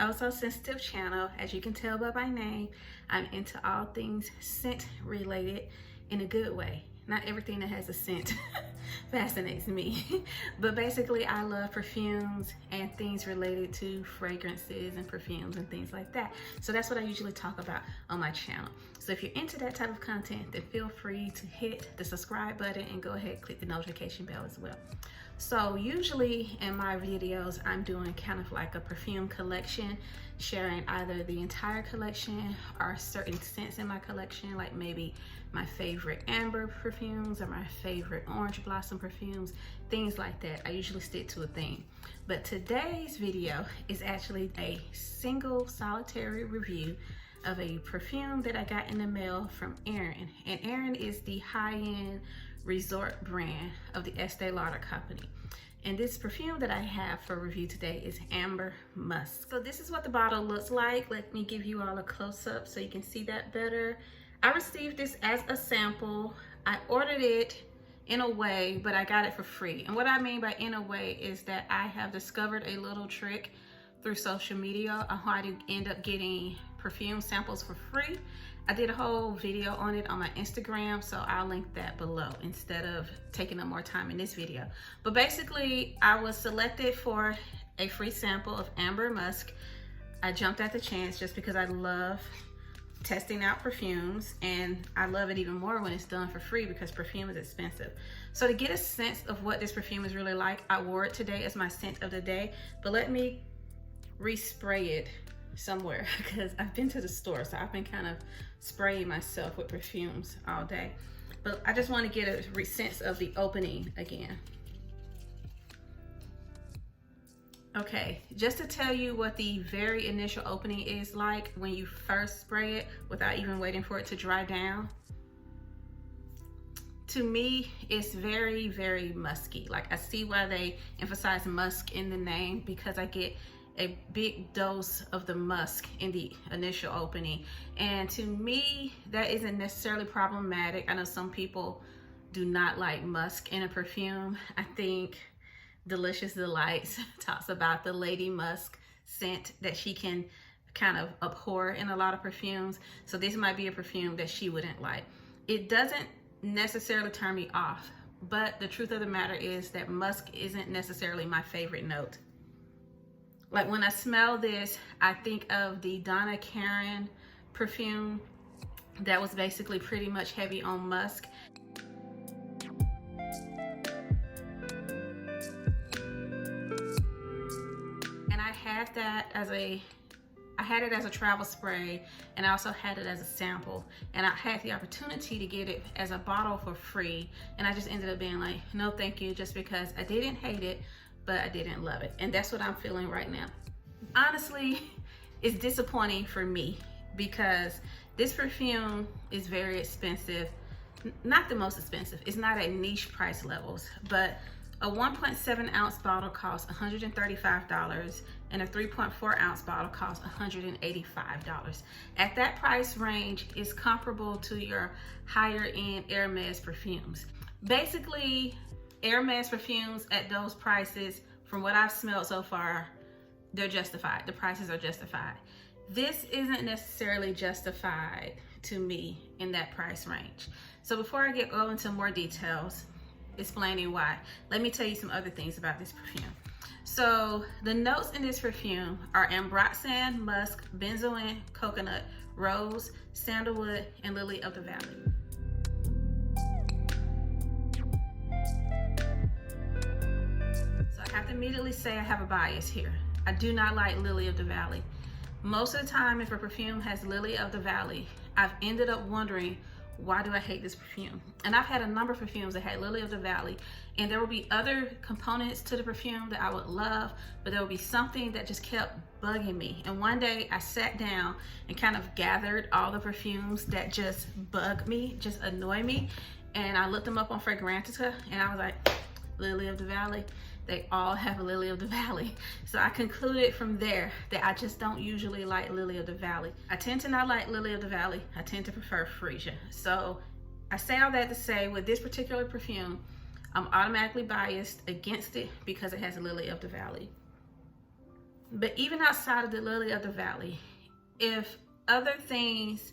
oh so sensitive channel. As you can tell by my name, I'm into all things scent related in a good way. Not everything that has a scent fascinates me, but basically I love perfumes and things related to fragrances and perfumes and things like that. So that's what I usually talk about on my channel. So if you're into that type of content, then feel free to hit the subscribe button and go ahead and click the notification bell as well. So usually in my videos, I'm doing kind of like a perfume collection, sharing either the entire collection or certain scents in my collection, like maybe my favorite amber perfumes or my favorite orange blossom perfumes, things like that. I usually stick to a theme. But today's video is actually a single solitary review of a perfume that I got in the mail from Aerin. And Aerin is the high-end resort brand of the Aerin Lauder company. And this perfume that I have for review today is Amber Musk. So this is what the bottle looks like. Let me give you all a close-up so you can see that better. I received this as a sample. I ordered it in a way, but I got it for free. And what I mean by in a way is that I have discovered a little trick through social media on how to end up getting perfume samples for free. I did a whole video on it on my Instagram, so I'll link that below instead of taking up more time in this video. But basically, I was selected for a free sample of Amber Musk. I jumped at the chance just because I love testing out perfumes, and I love it even more when it's done for free because perfume is expensive. So to get a sense of what this perfume is really like, I wore it today as my scent of the day, but let me respray it somewhere because I've been to the store, so I've been kind of spraying myself with perfumes all day. But I just want to get a sense of the opening again. Okay, just to tell you what the very initial opening is like when you first spray it without even waiting for it to dry down. To me, it's very, very musky. Like, I see why they emphasize musk in the name because I get a big dose of the musk in the initial opening. And to me, that isn't necessarily problematic. I know some people do not like musk in a perfume. I think Delicious Delights talks about the Lady Musk scent that she can kind of abhor in a lot of perfumes. So this might be a perfume that she wouldn't like. It doesn't necessarily turn me off, but the truth of the matter is that musk isn't necessarily my favorite note. Like, when I smell this, I think of the Donna Karan perfume that was basically pretty much heavy on musk. And I had that as I had it as a travel spray, and I also had it as a sample. And I had the opportunity to get it as a bottle for free, and I just ended up being like, no thank you, just because I didn't hate it, but I didn't love it. And that's what I'm feeling right now. Honestly, it's disappointing for me because this perfume is very expensive. Not the most expensive. It's not at niche price levels, but a 1.7 ounce bottle costs $135 and a 3.4 ounce bottle costs $185. At that price range, is comparable to your higher end Hermes perfumes. Basically, Hermes perfumes at those prices, from what I've smelled so far, they're justified. The prices are justified. This isn't necessarily justified to me in that price range. So before I go into more details explaining why, let me tell you some other things about this perfume. So the notes in this perfume are ambroxan, musk, benzoin, coconut, rose, sandalwood, and lily of the valley. I have to immediately say I have a bias here. I do not like lily of the valley. Most of the time, if a perfume has lily of the valley, I've ended up wondering, why do I hate this perfume? And I've had a number of perfumes that had lily of the valley, and there will be other components to the perfume that I would love, but there will be something that just kept bugging me. And one day I sat down and kind of gathered all the perfumes that just bug me, just annoy me, and I looked them up on Fragrantica, and I was like, lily of the valley. They all have a lily of the valley. So I concluded from there that I just don't usually like lily of the valley. I tend to not like lily of the valley. I tend to prefer freesia. So I say all that to say, with this particular perfume, I'm automatically biased against it because it has a lily of the valley. But even outside of the lily of the valley, if other things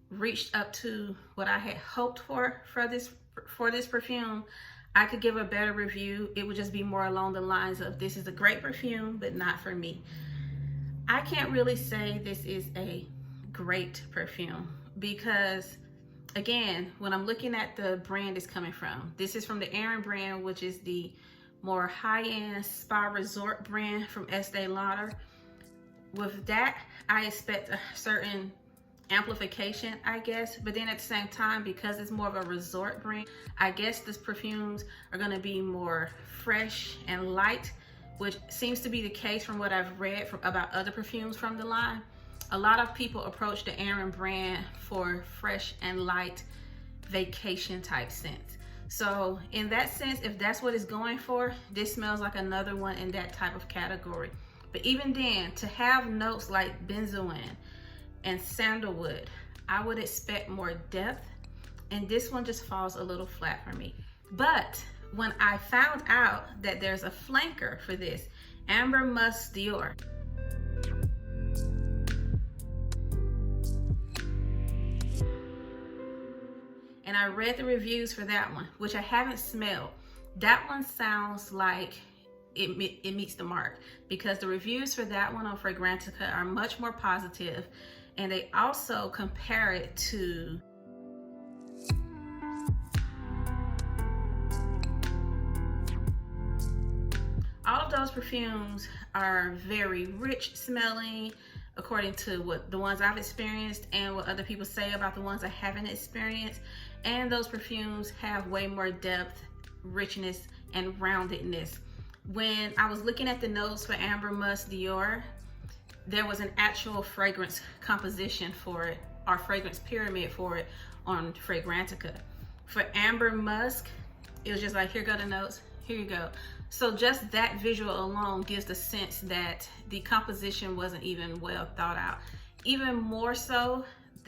reached up to what I had hoped for this perfume, I could give a better review. It would just be more along the lines of, this is a great perfume, but not for me. I can't really say this is a great perfume because, again, when I'm looking at the brand it's coming from, this is from the Aerin brand, which is the more high-end spa resort brand from Estee Lauder. With that, I expect a certain amplification, I guess, but then at the same time, because it's more of a resort brand, I guess these perfumes are going to be more fresh and light, which seems to be the case from what I've read about other perfumes from the line. A lot of people approach the Aerin brand for fresh and light vacation type scents. So in that sense, if that's what it's going for, this smells like another one in that type of category. But even then, to have notes like benzoin and sandalwood, I would expect more depth, and this one just falls a little flat for me. But when I found out that there's a flanker for this, Amber Musk Dior, and I read the reviews for that one, which I haven't smelled, that one sounds like it meets the mark, because the reviews for that one on Fragrantica are much more positive, and they also compare it to all of those perfumes are very rich smelling, according to what the ones I've experienced and what other people say about the ones I haven't experienced. And those perfumes have way more depth, richness, and roundedness. When I was looking at the notes for Amber Musk Dior, there was an actual fragrance composition for it, or fragrance pyramid for it on Fragrantica. For Amber Musk, it was just like, here go the notes, here you go. So just that visual alone gives the sense that the composition wasn't even well thought out. Even more so,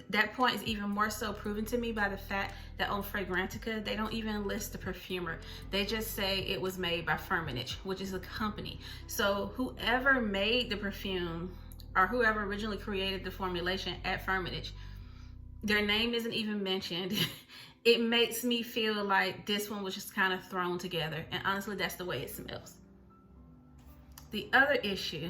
that point is even more so proven to me by the fact that on Fragrantica, they don't even list the perfumer. They just say it was made by Firmenich, which is a company. So whoever made the perfume, or whoever originally created the formulation at Firmenich, their name isn't even mentioned. It makes me feel like this one was just kind of thrown together. And honestly, that's the way it smells. The other issue,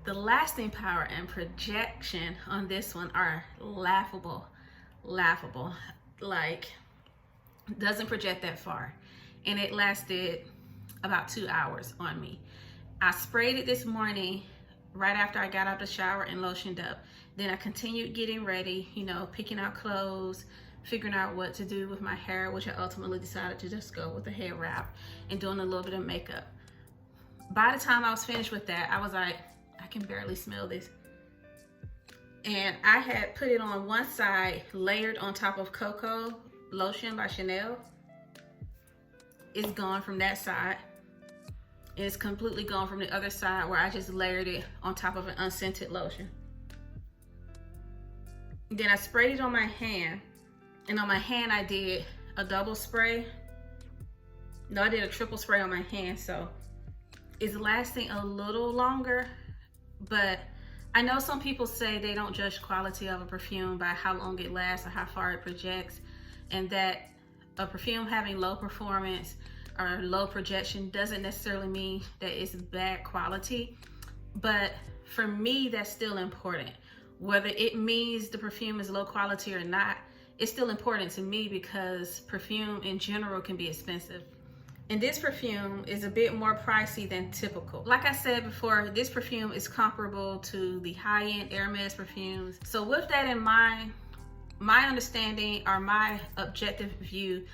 the lasting power and projection on this one are laughable. Like, doesn't project that far. And it lasted about 2 hours on me. I sprayed it this morning right after I got out the shower and lotioned up. Then I continued getting ready, you know, picking out clothes, figuring out what to do with my hair, which I ultimately decided to just go with a hair wrap, and doing a little bit of makeup. By the time I was finished with that, I was like, I can barely smell this. And I had put it on one side, layered on top of Cocoa Lotion by Chanel. It's gone from that side. And it's completely gone from the other side where I just layered it on top of an unscented lotion. Then I sprayed it on my hand. And on my hand, I did a double spray. No, I did a triple spray on my hand. So it's lasting a little longer. But I know some people say they don't judge quality of a perfume by how long it lasts or how far it projects. And that a perfume having low performance or low projection doesn't necessarily mean that it's bad quality. But for me, that's still important. Whether it means the perfume is low quality or not, it's still important to me because perfume in general can be expensive. And this perfume is a bit more pricey than typical. Like I said before, this perfume is comparable to the high-end Hermes perfumes. So with that in mind, my understanding or my objective view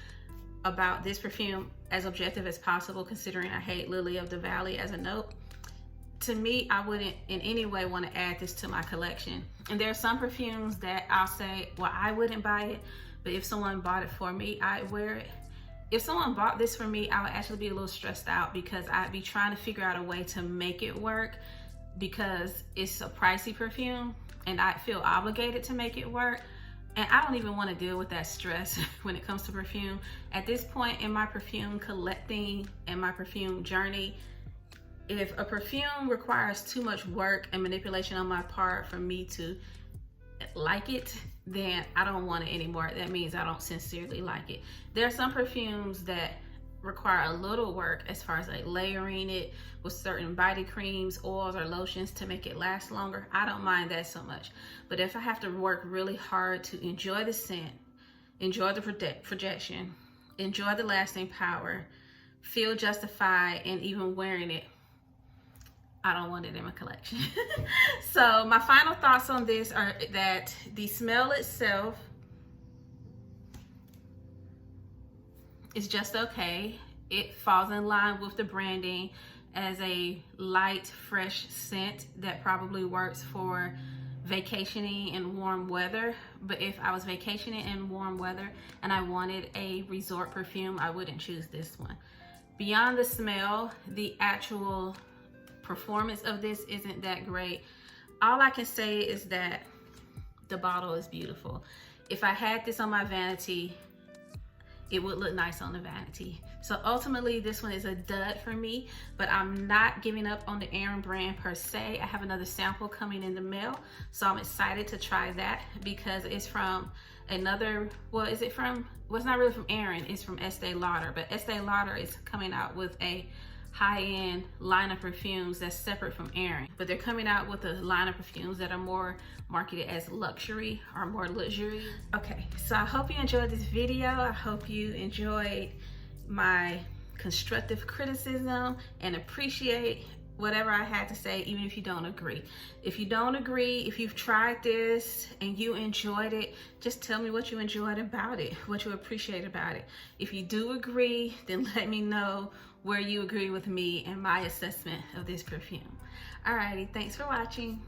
about this perfume, as objective as possible, considering I hate Lily of the Valley as a note, to me, I wouldn't in any way want to add this to my collection. And there are some perfumes that I'll say, well, I wouldn't buy it, but if someone bought it for me, I'd wear it. If someone bought this for me, I would actually be a little stressed out because I'd be trying to figure out a way to make it work because it's a pricey perfume and I feel obligated to make it work. And I don't even want to deal with that stress when it comes to perfume. At this point in my perfume collecting and my perfume journey, If a perfume requires too much work and manipulation on my part for me to like it, then I don't want it anymore. That means I don't sincerely like it. There are some perfumes that require a little work as far as like layering it with certain body creams, oils, or lotions to make it last longer. I don't mind that so much. But if I have to work really hard to enjoy the scent, enjoy the projection, enjoy the lasting power, feel justified in even wearing it, I don't want it in my collection. So my final thoughts on this are that the smell itself is just okay. It falls in line with the branding as a light, fresh scent that probably works for vacationing in warm weather. But if I was vacationing in warm weather and I wanted a resort perfume, I wouldn't choose this one. Beyond the smell, the actual performance of this isn't that great. All I can say is that the bottle is beautiful. If I had this on my vanity, it would look nice on the vanity. So ultimately, this one is a dud for me, but I'm not giving up on the Aerin brand per se. I have another sample coming in the mail, so I'm excited to try that because it's from another, well, is it from, well, it's not really from Aerin, it's from Estee Lauder, but Estee Lauder is coming out with a high-end line of perfumes that's separate from Aerin, but they're coming out with a line of perfumes that are more marketed as luxury or more luxury. Okay, so I hope you enjoyed this video. I hope you enjoyed my constructive criticism and appreciate whatever I had to say, even if you don't agree. If you don't agree, if you've tried this and you enjoyed it, just tell me what you enjoyed about it, what you appreciate about it. If you do agree, then let me know where you agree with me and my assessment of this perfume. Alrighty, thanks for watching.